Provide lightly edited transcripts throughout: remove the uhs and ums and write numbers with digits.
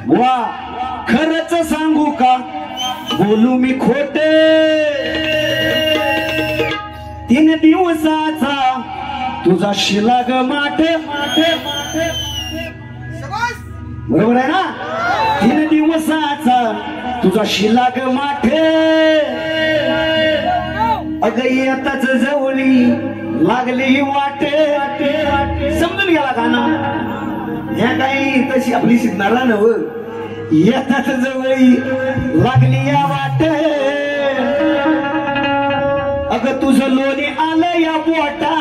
वा खरच सांगू का बोलू मी खोटे 3 दिवसाचा तुझा शिलाग माठे बरोबर आहे ना 3 दिवसाचा तुझा शिलाग माठे अग येताच जवळी लागली वाटे समजून गेला का ना ह्या काही तशी आपली शिकणारा नव येताच जवळी लागली या वाटे अग तुझं लोणी आलं या पोटा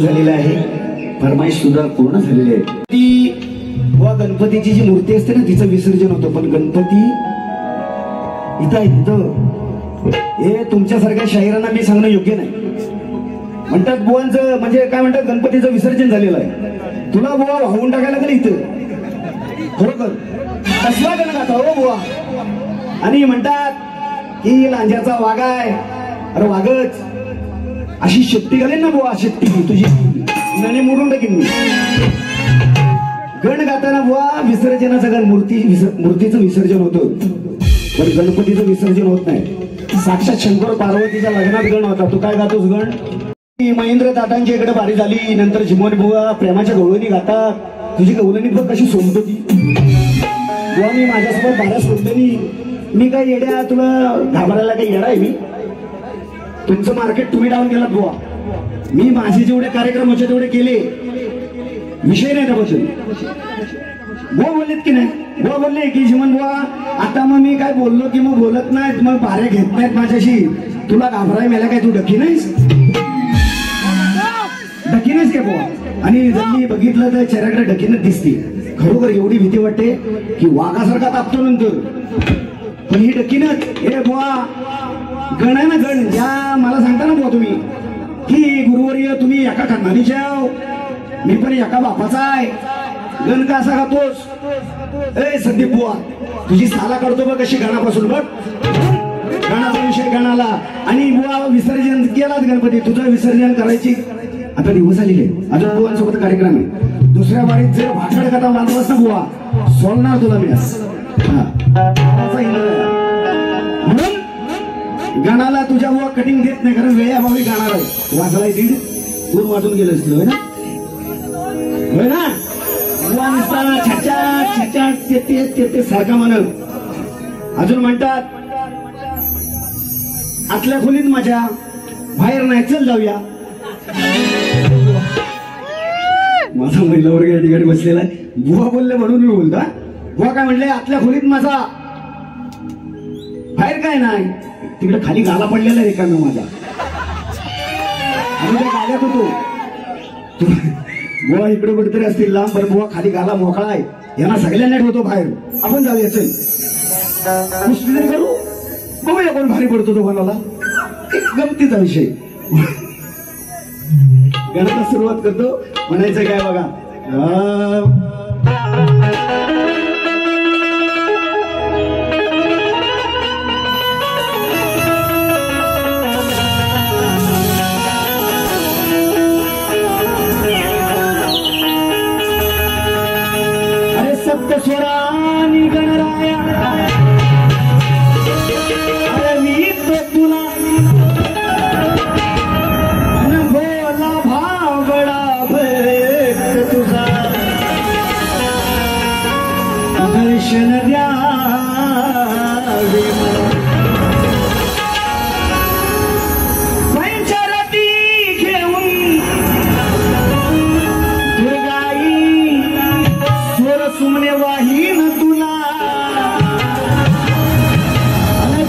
झालेला आहे फरमाईश सुद्धा पूर्ण झालेली आहे ती वा गणपतीची जी मूर्ती असते ना तिचं विसर्जन होतं पण गणपती इथं हे तुमच्यासारख्या शाहिरांना मी सांगणं योग्य नाही म्हणतात बुवांचं म्हणजे काय म्हणतात गणपतीचं विसर्जन झालेलं आहे तुला बुवा वाहून टाकायला लागलं इथं खरोखर कसला गण गाता हो बुवा आणि म्हणतात की लांज्याचा वाघ आहे अरे वाघच अशी शेपटी घालेन ना बुवा शेपटी तुझी नणी मोडून टाकीन मी गण गाताना बुवा विसर्जनाचं गण मूर्तीचं विसर्जन होतं पण गणपतीचं विसर्जन होत नाही साक्षात शंकर पार्वतीच्या लग्नात गण होता तू काय गातोस गण महेंद्र ताटांच्या इकडे बारी झाली नंतर झिमोन बुवा प्रेमाच्या गवळणी गातात तुझी गवळणी बघ कशी सोमत होती बुवा मी माझ्यासोबत बारा सोडलेली मी काय येड्या तुला घाबरायला काही येडा आहे मी तुमचं मार्केट तुम्ही डाऊन केलात बुवा. मी माझे जेवढे कार्यक्रम होते तेवढे केले, विषय नाही त्याबद्दल. बुवा बोललेत की नाही, बुवा बोलले की जीवन बुवा आता मग मी काय बोललो की मग बोलत नाहीत, मग भाऱ्या घेत नाहीत माझ्याशी, तुला घाबराय मेला काय, तू डकी नाहीस, डकी नाहीस काय बुवा. आणि जर मी बघितलं तर चेहऱ्याकडे डकीनच दिसते. खरोखर एवढी भीती वाटते की वाघासारखा तापतो नंतर, पण ही डकीनच. हे बुवा गण आहे ना, गण ज्या मला सांगता ना बुवा तुम्ही की गुरुवर्य तुम्ही एका खानदानीचे आहो, मी पण एका बापाचा आहे, गण का असा खातोस. ए संदीप बुवा तुझी साला करतो बघ कशी गणापासून, बघ गणाचा विषय गणाला. आणि बुवा विसर्जन केलाच गणपती, तुझं विसर्जन करायची आता दिवस आलेले, अजून बुवांसोबत कार्यक्रम आहे. दुसऱ्या वाडीत जर भाकड कथा बांधलास ना बुवा, सोडणार तुला मी. म्हणून गाणाला तुझ्या बुवा कटिंग देत नाही, कारण वेळाभावी गाणार आहे. वाजलाय 1:30, 2 वाजून गेलं असतील, होय ना, होय ना. बुवा नसताना छाछाट छाछाट ते सारखा म्हणत. अजून म्हणतात आतल्या खोलीत माझ्या, बाहेर नाही, चल जाऊया. माझा महिला वर्ग या ठिकाणी बसलेला आहे. बुवा बोलले म्हणून मी बोलतो. बुवा काय म्हणले, आतल्या खोलीत माझा, बाहेर काय नाही. तिकडे खाली गाला पडलेला आहे एका माझा, आम्ही त्या गाल्यात होतो. बुवा इकडे कुठेतरी असतील लांब, पण बुवा खाली गाला मोकळा आहे, यांना सगळ्यांना ठेवतो बाहेर. आपण जाऊया, चल कुस्ती करू, बघूया कोण भारी पडतो तो कोणाला. एक गमतीचा विषय. गणाला सुरुवात करतो, म्हणायचं काय बघा. अरे सप्तस्वरानी गणराया, अरे मी तो तुला दर्शन द्यावे. पंचरती घेऊन दुर्गाई स्वर सुमने वाहीन तुला,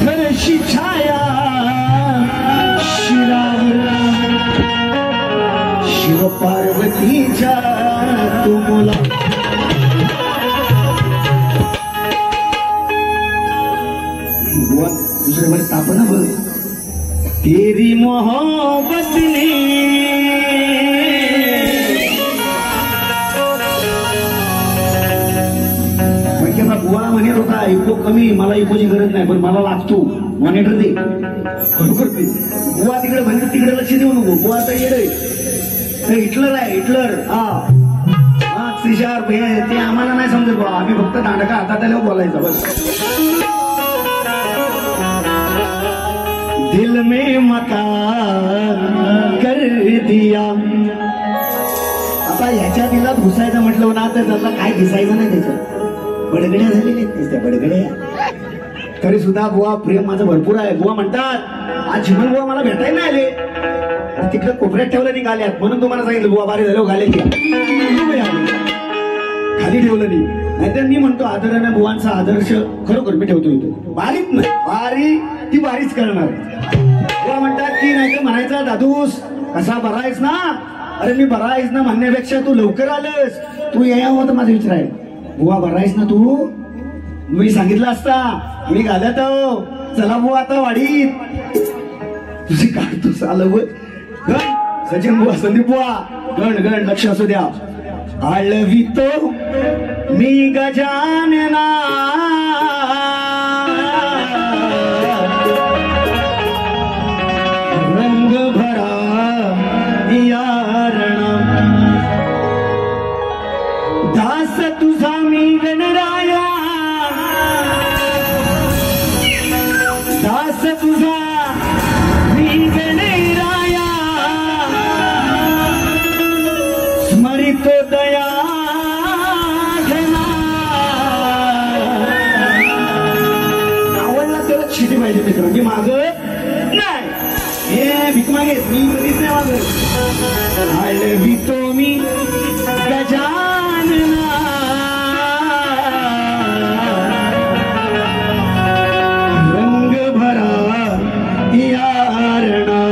घरशी छाया शिरावर शिव पार्वतीच्या तुला. दूसरे बार तापना बोल, तेरी मोहब्बत ने बुवा म्हणत होता इको कमी, मला इकोची गरज नाही, पण मला लागतो मॉनिटर दे. खरोखर ते बुवा तिकडे म्हणजे तिकडे लक्ष देऊ नको. बुवा तर येडे हिटलर आहे, हिटलर. हा श्रीशार ते आम्हाला नाही समजत बुवा, आम्ही फक्त दांडका हातात आल्यावर बोलायचं बस. दिल में मकान कर दिया. आता ह्याच्या दिलात घुसायचं म्हटलं ना तर त्याला काय घिसायचं नाही, त्याच्यात बडगड्या झालेल्या त्या बडगड्या. तरी सुद्धा बुवा प्रेम माझं भरपूर आहे. बुवा म्हणतात आज जीवन बुवा मला भेटायला नाही आले, तिकडे कोपऱ्यात ठेवलं निघाल्यात, म्हणून तुम्हाला सांगितलं बुवा बारी झालं घाले खाली ठेवलं नाही. नाहीतर मी म्हणतो आदराने बुवांचा आदर्श खरोखर मी ठेवतो इथं. बारीच नाही, बारी ती बारीच करणार. बुवा म्हणतात की नाही तर म्हणायचा दादूस कसा बरा आहेस ना, अरे मी बरा आहेस ना म्हणण्यापेक्षा तू लवकर आलंस, तू यावं तर माझा विचार आहे. बुवा बरा आहेस ना तू, मी सांगितलं असता मी घालत आहो, चला बुवा आता वाडीत. तुझी काढतोस आलं गण सचिन बुवा, संदीप बुवा, गण गण लक्ष असू द्या. आळवितो मी गजानना रंग भरा यारण, दास तुझा मी गणराया, दास तुझा मी गणराया, स्मरितो दया घना. आवडला त्याला शिटी पाहिजे मित्रांनी, माग नाही. हे मागे मी कधीच नाही मागत आळवितो मी गजानना रंग भरा यारणा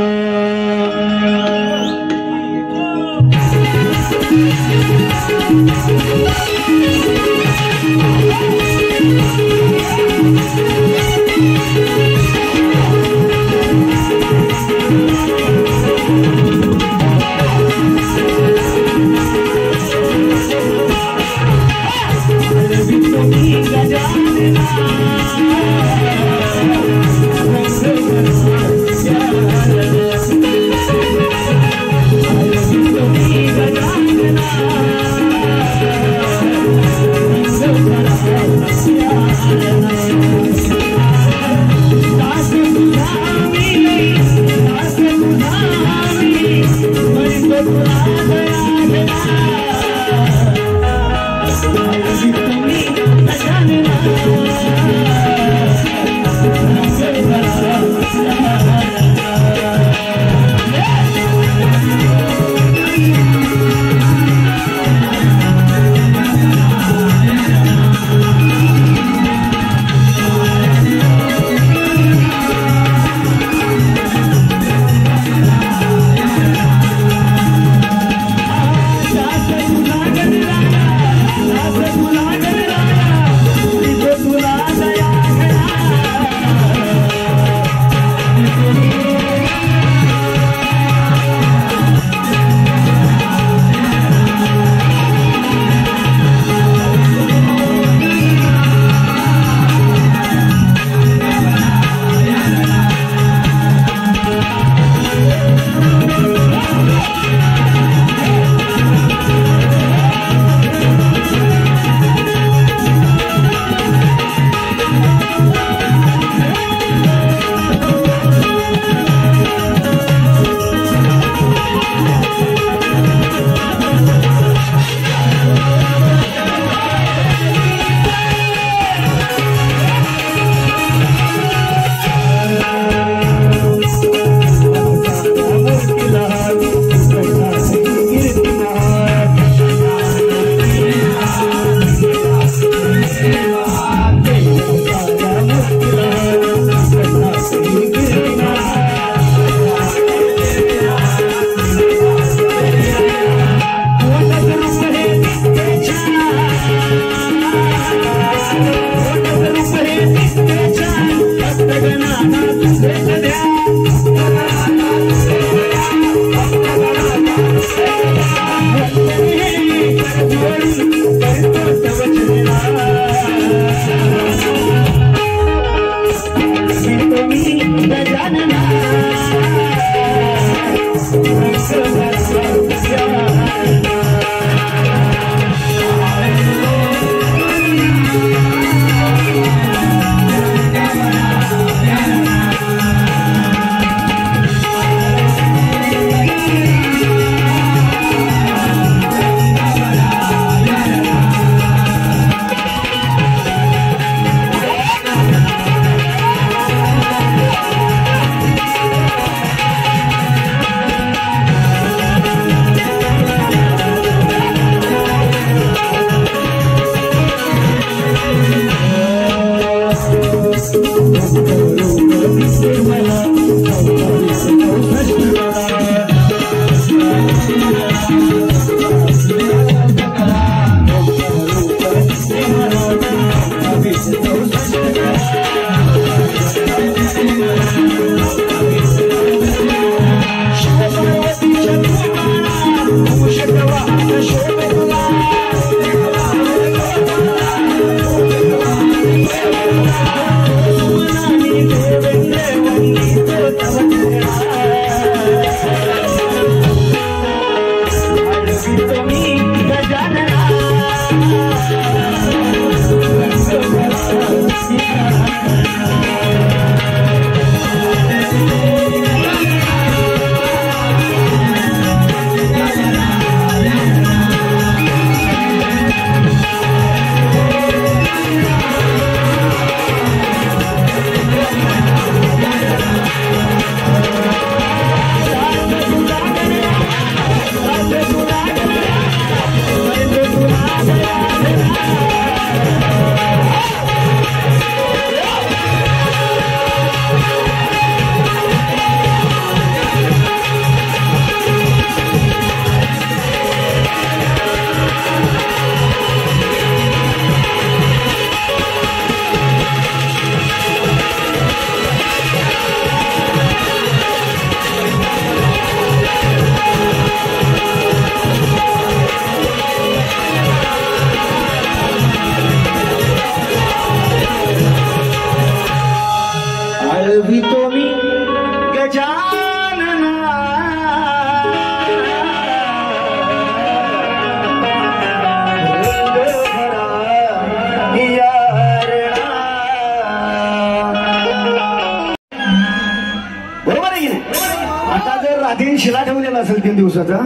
आहे की नाही? आता जर रात्री शिला ठेवलेला असेल 3 दिवसाचा,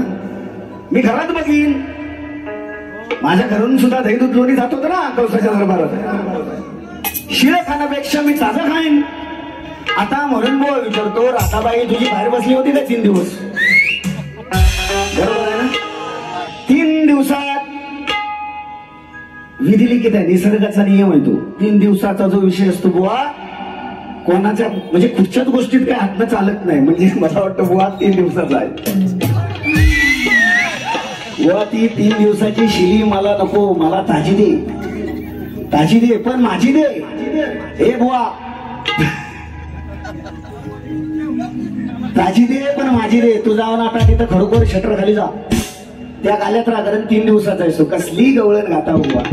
मी घरात बघीन, माझ्या घरून सुद्धा दही दूध लोणी जात होतं ना कौसाच्या दरबारात. शिळ खाण्यापेक्षा मी ताजं खाईन. आता म्हणून बुवा विचारतो, राधाबाई तुझी बाहेर बसली होती का 3 दिवस? बरोबर आहे ना? 3 दिवसात विधी लिखित आहे, निसर्गाचा नियम आहे तो. 3 दिवसाचा जो विषय असतो बुवा, कोणाच्या म्हणजे कुठच्याच गोष्टीत काही हातनं चालत नाही. म्हणजे मला वाटतं बुवा 3 दिवसाचा आहे बुवा. ती 3 दिवसाची शिली मला नको, मला ताजी दे, ताजी दे, पण माझी दे. हे बुवा ताजी दे पण माझी दे. तू जाऊन आता तिथं खरोखर शटर खाली जा, त्या गाल्यात राहा, कारण 3 दिवसाचा असतो. कसली गवळण गाता बुवा,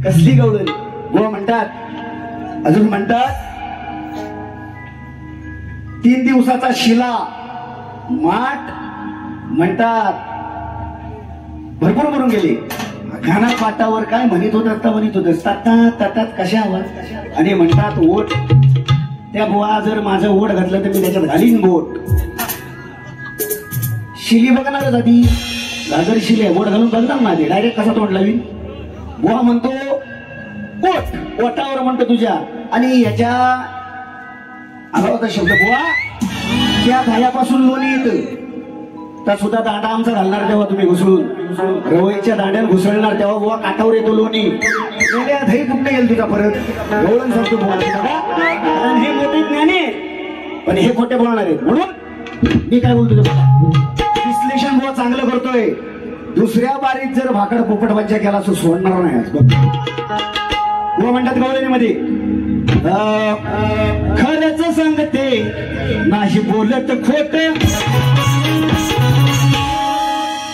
कसली गवळण बुवा. म्हणतात, अजून म्हणतात 3 दिवसाचा शिला माठ म्हणतात भरपूर भरून गेले. घाना पाटावर काय म्हणत होत असता, म्हणत होत तातात कशा आवाज. आणि म्हणतात ओठ, त्या बुवा जर माझं ओठ घातलं तर मी त्याच्यात घालीन बोट. शिली बघणार आधी, गाजर शिले ओठ घालून बघणार ना, ते डायरेक्ट कसा तोंड लावीन. बुवा म्हणतो ओठ, ओठावर म्हणतो तुझ्या. आणि याच्या आला होता शब्द बुवा, त्या धायापासून लोणी येतं. त्या सुद्धा दांडा आमचा घालणार तेव्हा तुम्ही घुसळून, रवईच्या दांड्यात घुसळणार तेव्हा बुवा काठावर येतो लोणी. दही कुठे गेल तुझा परत एवढं सांगतो बुवा, कारण हे मोठे ज्ञानी पण हे खोटे बोलणार आहेत. म्हणून मी काय बोलतो, विश्लेषण बुवा चांगलं करतोय. दुसऱ्या बारीत जर भाकड पोपट बच्चा केला असं सोडणार नाही. बुवा म्हणतात गवळणीमध्ये, खरंच सांगते नाही बोलत खोट,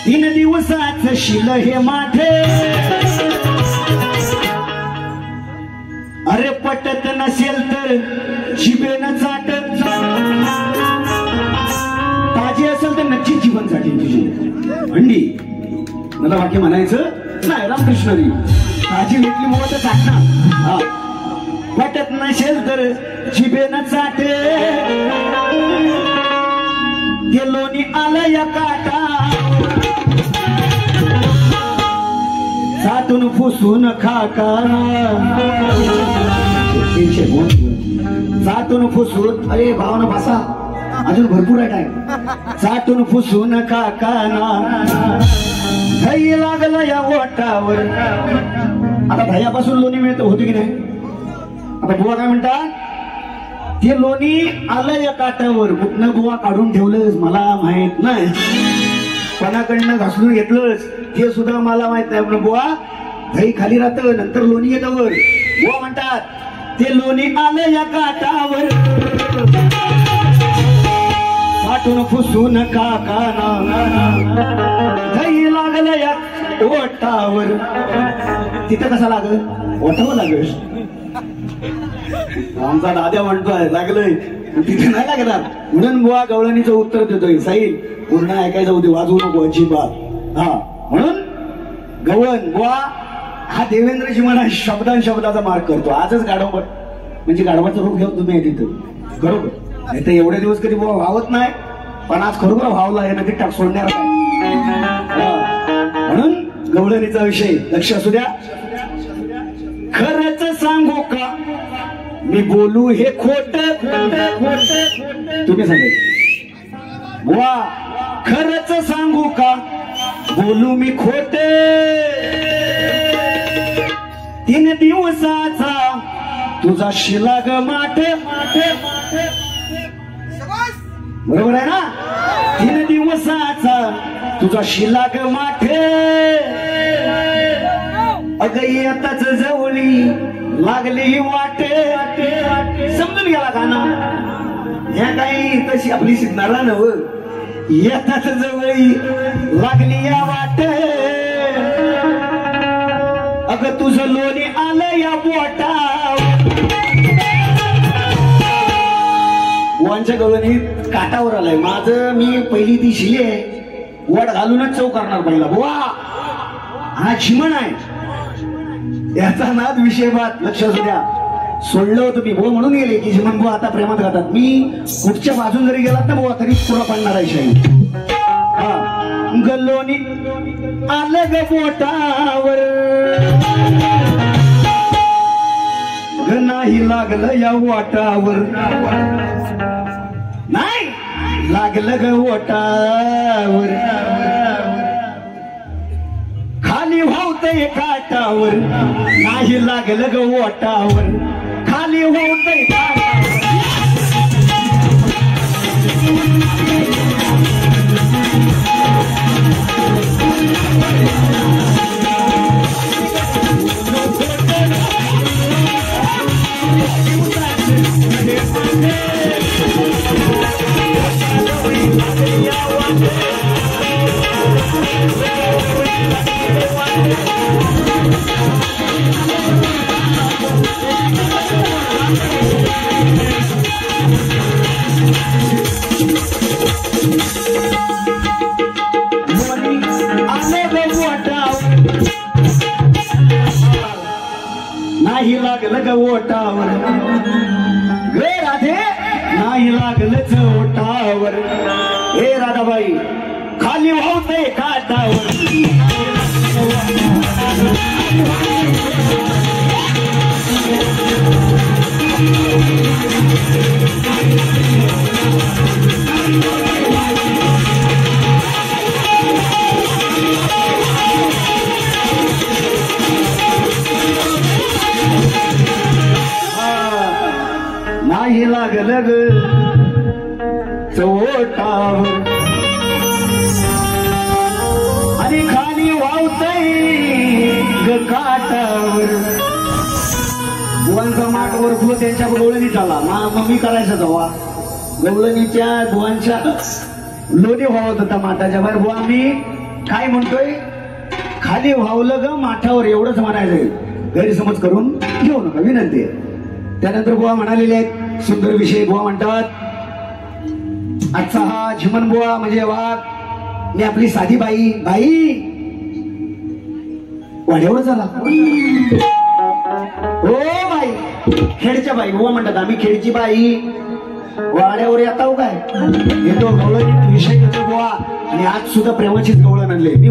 3 दिवसाच शिल हे माठे. अरे पटत नसेल तर जिभेनं चाट, ताजी असेल तर नक्की जीवन साठी तुझी अंडी. मला वाक्य म्हणायचं नाही, रामकृष्णरी ताजी भेटली मुळे तर चाटणार. पटत नसेल तर जिभेनं चाट, गेलोनी आलं या काटा, सातून फुसून खाका. सातून फुसून, अरे भावना भाषा अजून भरपूर आहे टाइम. सातून फुसून खाका ना, दही लागलं या ओठावर. आता दह्यापासून लोणी मिळतं, होती की नाही? आता बुवा काय म्हणतात, ते लोणी आलं या काठावर. कुठनं बुवा काढून ठेवलंस मला माहित नाही, कोणाकडनं घासून घेतलंस ते सुद्धा मला माहित नाही. पण बुवा दही खाली राहतं, नंतर लोणी येतं वर. बुवा म्हणतात ते लोणी आलं या काठावर, साठून फुसून काकाना, दही लागलं या ओठावर. तिथं कसा लागल, ओठावर लागल. आमचा दाद्या म्हणतोय लागलंय, तिथे नाही लागणार. म्हणून बुवा गवळणीचं उत्तर देतोय, साईल पूर्ण ऐकायचं होते, वाजवू नको अजिबात. हा म्हणून गवळण बुवा हा देवेंद्रजी म्हणा शब्दांचा मार्ग करतो. आजच गाढव म्हणजे गाढवाचं रूप घेऊन तुम्ही तिथं, बरोबर. नाही तर एवढे दिवस कधी बुवा व्हावत नाही, पण आज खरोखर व्हावला आहे ना, ते टाक सोडणार. म्हणून गवळणीचा विषय लक्ष असू द्या. खरंच सांगू का मी बोलू हे खोट, तुम्ही सांगायचं बुवा. खरंच सांगू का बोलू मी खोट, 3 दिवसाचा तुझा शिलाग माठे. बरोबर आहे ना? 3 दिवसाचा तुझा शिलाग माठे. अगं येताच जवळी लागली वाटे. समजून गेला का ना? ह्या काही तशी आपली शिकणारा नव. येताच जवळी लागली या वाटे, अगं तुझं लोणी आलं या बोटा. बुवांच्या गवळणीत काटावर आलाय माझं. मी पहिली ती शिले वड घालूनच चव करणार पहिला. बुवा हा चिमण आहे, याचा नाद विषय बात लक्ष असू द्या. सोडलं होतं मी बुवा म्हणून गेले की जिमन बुवा आता प्रेमात घातात. मी कुठच्या बाजून जरी गेलात ना बुवा तरी तुला पडणार आहे शाही. हा गल्लोनी आलं ग बोटावर नाही लागलं या वाटावर नाही लागलं ग वाटावर खाली वाहतय काटावर नाही लागलं ग वाटावर खाली वाहतय काटावर. नाही लागलं ग ओटावर ग राधे नाही लागलंच ओटावर. हे राधाबाई खाली वाहतय काटावर नाही लागलं ग चोटावर आणि खाली वावतय ग काटावर. बुवांचा माठ वरफलो त्यांच्या गवळणी झाला मम्मी करायचा जवा गवळणीच्या बुवांच्या लोणी व्हावत होता माठाच्या बाहेर. बुवा मी काय म्हणतोय खाली व्हावलं ग माठावर एवढंच म्हणायचंय गैरसमज करून घेऊ नका विनंती. त्यानंतर बुवा म्हणालेले आहेत सुंदर विषय. बुवा म्हणतात आजचा हा झिमन बुवा म्हणजे वाघ मी आपली साधी बाई वाड्यावर झाला हो बाई खेडच्या बाई बुवा म्हणतात आम्ही खेडची बाई वाड्यावर येताव काय येतो गवळण विषय घेतो बुवा. आणि आज सुद्धा प्रेमाचीच गवळण आणले. मी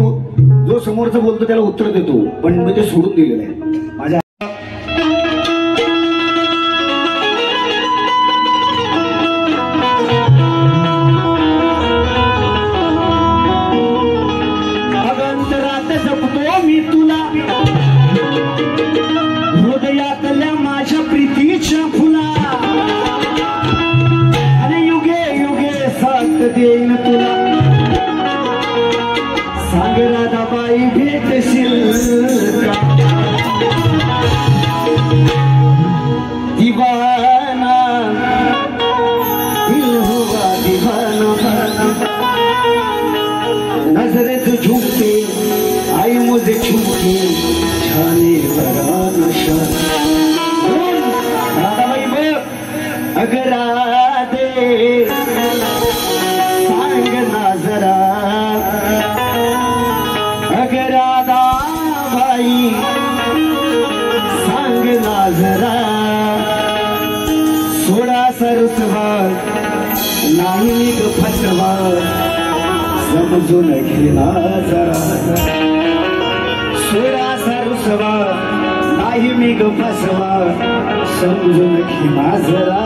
जो समोरचा बोलतो त्याला उत्तर देतो पण मी ते सोडून दिलेलं आहे माझ्या. मी तुला हृदयातल्या माझ्या प्रीतीच्या फुला आणि युगे युगे साथ देईन तुला. सांग राधाबाई भेटशील का दिवाना दिल हुआ दिवाना नजरेत झुकते आई मुझे छूके जाने बड़ा नशा. राधाबाई बघ अगर दे सांग ना जरा अगर राधाबाई सांग ना जरा. सोडा सरसवा नाही ग फसवा समजून घेना जरा. सोडा सरसवा नाही मी ग फसवा समजून घे माझरा.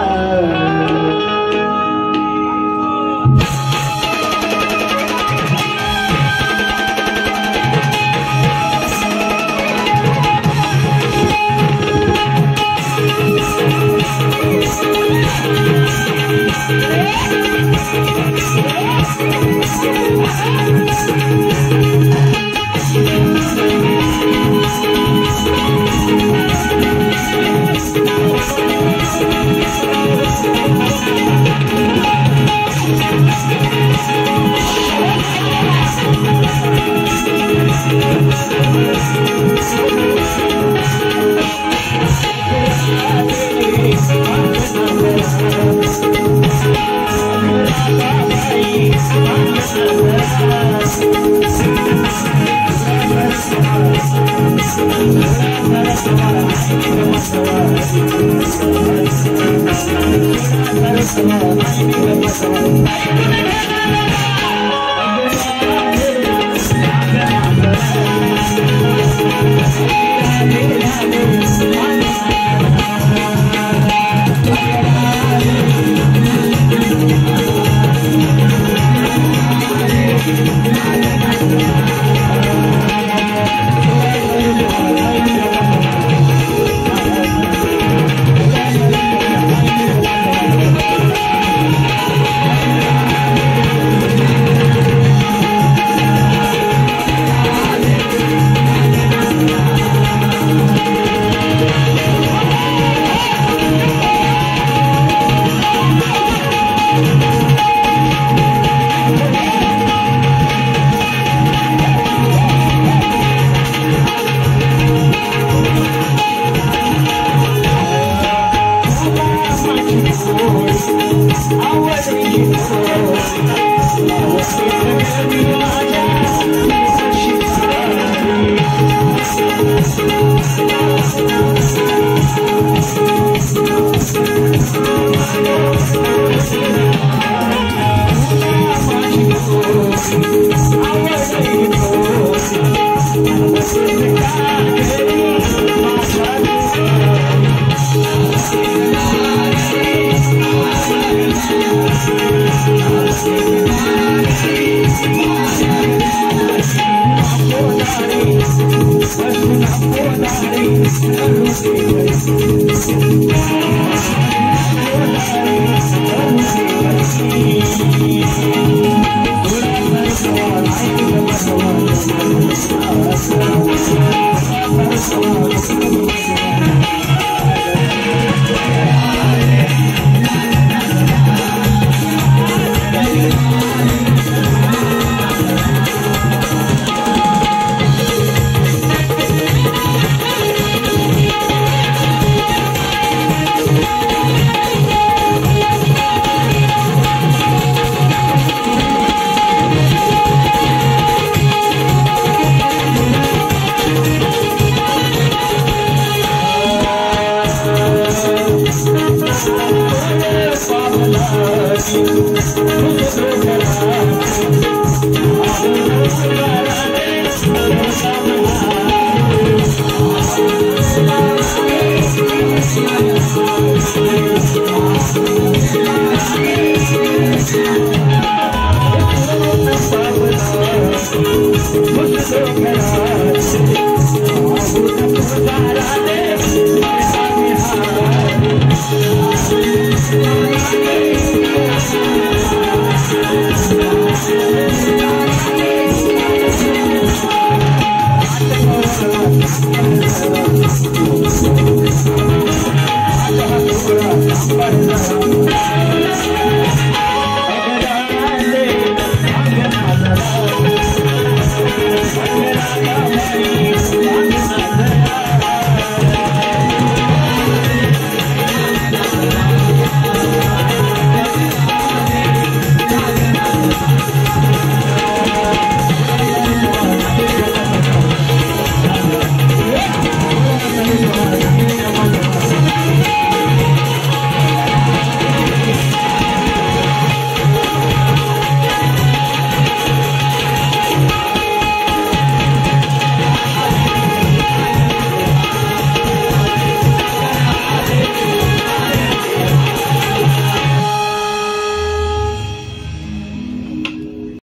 What's